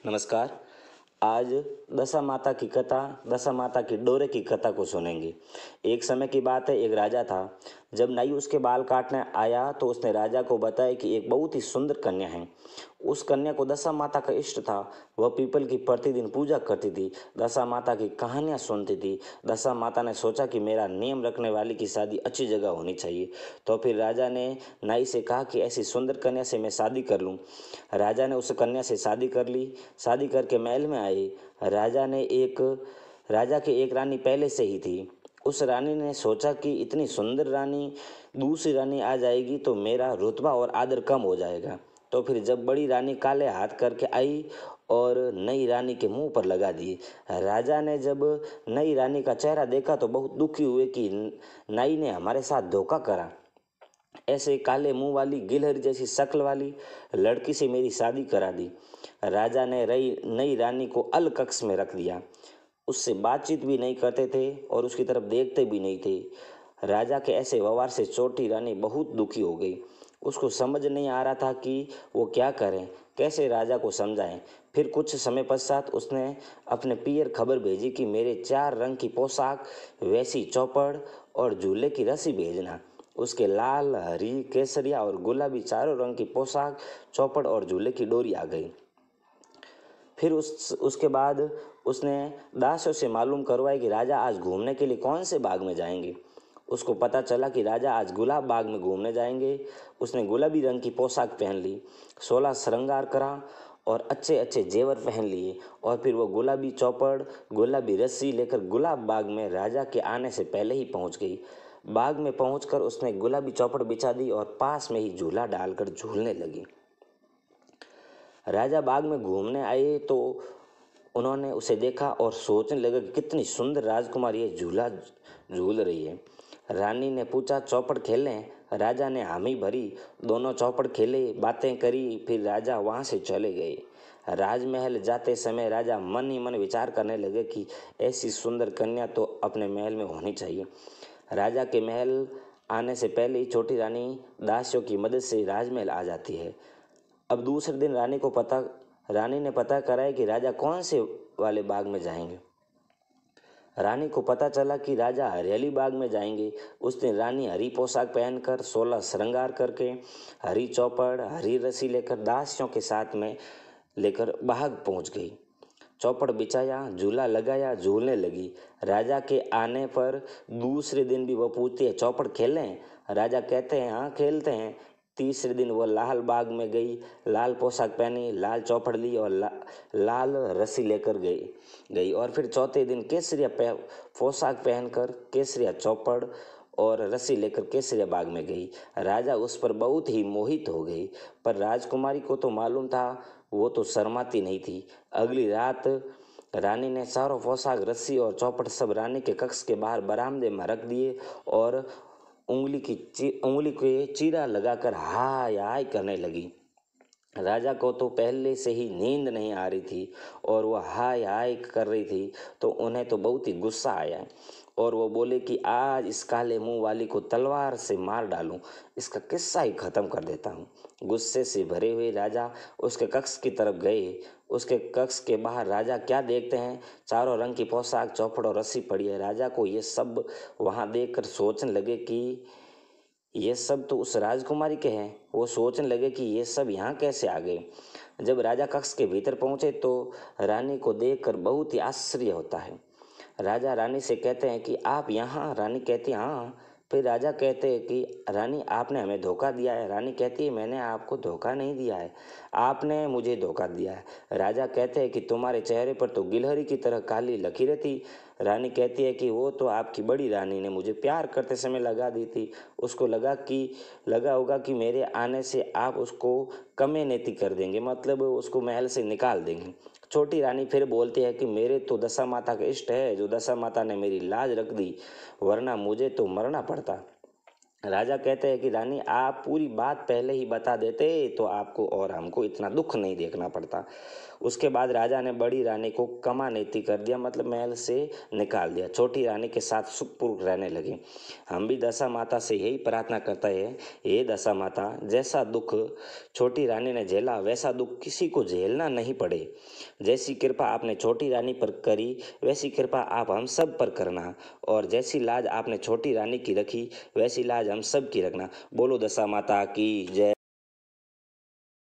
नमस्कार। आज दशा माता की कथा, दशा माता की डोरे की कथा को सुनेंगे। एक समय की बात है, एक राजा था। जब नाई उसके बाल काटने आया तो उसने राजा को बताया कि एक बहुत ही सुंदर कन्या है। उस कन्या को दशा माता का इष्ट था। वह पीपल की प्रतिदिन पूजा करती थी, दशा माता की कहानियां सुनती थी। दशा माता ने सोचा कि मेरा नियम रखने वाली की शादी अच्छी जगह होनी चाहिए। तो फिर राजा ने नाई से कहा कि ऐसी सुंदर कन्या से मैं शादी कर लूं। राजा ने उस कन्या से शादी कर ली। शादी करके महल में आए। राजा के एक रानी पहले से ही थी। उस रानी ने सोचा कि इतनी सुंदर रानी दूसरी रानी आ जाएगी तो मेरा रुतबा और आदर कम हो जाएगा। तो फिर जब बड़ी रानी काले हाथ करके आई और नई रानी के मुंह पर लगा दी। राजा ने जब नई रानी का चेहरा देखा तो बहुत दुखी हुए कि नाई ने हमारे साथ धोखा करा। ऐसे काले मुंह वाली गिलहरी जैसी शक्ल वाली लड़की से मेरी शादी करा दी। राजा ने नई रानी को अलकक्ष में रख दिया। उससे बातचीत भी नहीं करते थे और उसकी तरफ देखते भी नहीं थे। राजा के ऐसे व्यवहार से छोटी रानी बहुत दुखी हो गई। उसको समझ नहीं आ रहा था कि वो क्या करें, कैसे राजा को समझाएं। फिर कुछ समय पश्चात उसने अपने पियर खबर भेजी कि मेरे 4 रंग की पोशाक, वैसी चौपड़ और झूले की रस्सी भेजना। उसके लाल, हरी, केसरिया और गुलाबी चारों रंग की पोशाक, चौपड़ और झूले की डोरी आ गई। फिर उसके बाद उसने दासियों से मालूम करवाया कि राजा आज घूमने के लिए कौन से बाग में जाएंगे। उसको पता चला कि राजा आज गुलाब बाग में घूमने जाएंगे। उसने गुलाबी रंग की पोशाक पहन ली, 16 श्रृंगार करा और अच्छे अच्छे जेवर पहन लिए। और फिर वो गुलाबी चौपड़, गुलाबी रस्सी लेकर गुलाब बाग में राजा के आने से पहले ही पहुंच गई। बाग में पहुंचकर उसने गुलाबी चौपड़ बिछा दी और पास में ही झूला डालकर झूलने लगी। राजा बाग में घूमने आए तो उन्होंने उसे देखा और सोचने लगे कि कितनी सुंदर राजकुमारी ये झूला झूल रही है। रानी ने पूछा, चौपड़ खेलें? राजा ने हामी भरी। दोनों चौपड़ खेले, बातें करी। फिर राजा वहाँ से चले गए। राजमहल जाते समय राजा मन ही मन विचार करने लगे कि ऐसी सुंदर कन्या तो अपने महल में होनी चाहिए। राजा के महल आने से पहले ही छोटी रानी दासियों की मदद से राजमहल आ जाती है। अब दूसरे दिन रानी ने पता कराया कि राजा कौन से वाले बाग में जाएंगे। रानी को पता चला कि राजा हरियाली बाग में जाएंगे। उस दिन रानी हरी पोशाक पहनकर, 16 श्रृंगार करके, हरी चौपड़, हरी रस्सी लेकर दासियों के साथ में लेकर बाग पहुंच गई। चौपड़ बिछाया, झूला लगाया, झूलने लगी। राजा के आने पर दूसरे दिन भी वो पूछती है, चौपड़ खेलें? राजा कहते हैं, हाँ खेलते हैं। तीसरे दिन वो लाल बाग में गई, लाल पोशाक पहनी, लाल चौपड़ ली और लाल रस्सी लेकर गई और फिर चौथे दिन पोशाक पहनकर, केसरिया चौपड़ और रस्सी लेकर केसरिया बाग में गई। राजा उस पर बहुत ही मोहित हो गई, पर राजकुमारी को तो मालूम था, वो तो शर्माती नहीं थी। अगली रात रानी ने चारों पोशाक, रस्सी और चौपड़ सब रानी के कक्ष के बाहर बरामदे में रख दिए और उंगली के चीरा लगाकर हाय हाय करने लगी। राजा को तो पहले से ही नींद नहीं आ रही थी और वह हाय हाय कर रही थी, तो उन्हें तो बहुत ही गुस्सा आया और वो बोले कि आज इस काले मुंह वाली को तलवार से मार डालूं, इसका किस्सा ही खत्म कर देता हूँ। गुस्से से भरे हुए राजा उसके कक्ष की तरफ गए। उसके कक्ष के बाहर राजा क्या देखते हैं, चारों रंग की पोशाक, चौपड़ और रस्सी पड़ी है। राजा को ये सब वहाँ देखकर सोचने लगे कि ये सब तो उस राजकुमारी के हैं। वो सोचने लगे कि ये सब यहाँ कैसे आ गए। जब राजा कक्ष के भीतर पहुंचे तो रानी को देखकर बहुत ही आश्चर्य होता है। राजा रानी से कहते हैं कि आप यहाँ? रानी कहती है हाँ। फिर राजा कहते हैं कि रानी आपने हमें धोखा दिया है। रानी कहती है मैंने आपको धोखा नहीं दिया है, आपने मुझे धोखा दिया है। राजा कहते हैं कि तुम्हारे चेहरे पर तो गिलहरी की तरह काली लकीरें थी। रानी कहती है कि वो तो आपकी बड़ी रानी ने मुझे प्यार करते समय लगा दी थी। उसको लगा होगा कि मेरे आने से आप उसको कमे नेति कर देंगे, मतलब उसको महल से निकाल देंगे। छोटी रानी फिर बोलती है कि मेरे तो दशा माता का इष्ट है, जो दशा माता ने मेरी लाज रख दी, वरना मुझे तो मरना पड़ता। राजा कहते हैं कि रानी आप पूरी बात पहले ही बता देते तो आपको और हमको इतना दुख नहीं देखना पड़ता। उसके बाद राजा ने बड़ी रानी को कमानेती कर दिया, मतलब महल से निकाल दिया। छोटी रानी के साथ सुखपूर्वक रहने लगी। हम भी दशा माता से यही प्रार्थना करते हैं, हे दशा माता, जैसा दुख छोटी रानी ने झेला वैसा दुख किसी को झेलना नहीं पड़े। जैसी कृपा आपने छोटी रानी पर करी वैसी कृपा आप हम सब पर करना, और जैसी लाज आपने छोटी रानी की रखी वैसी लाज हम सब की रखना। बोलो दशा माता की जय।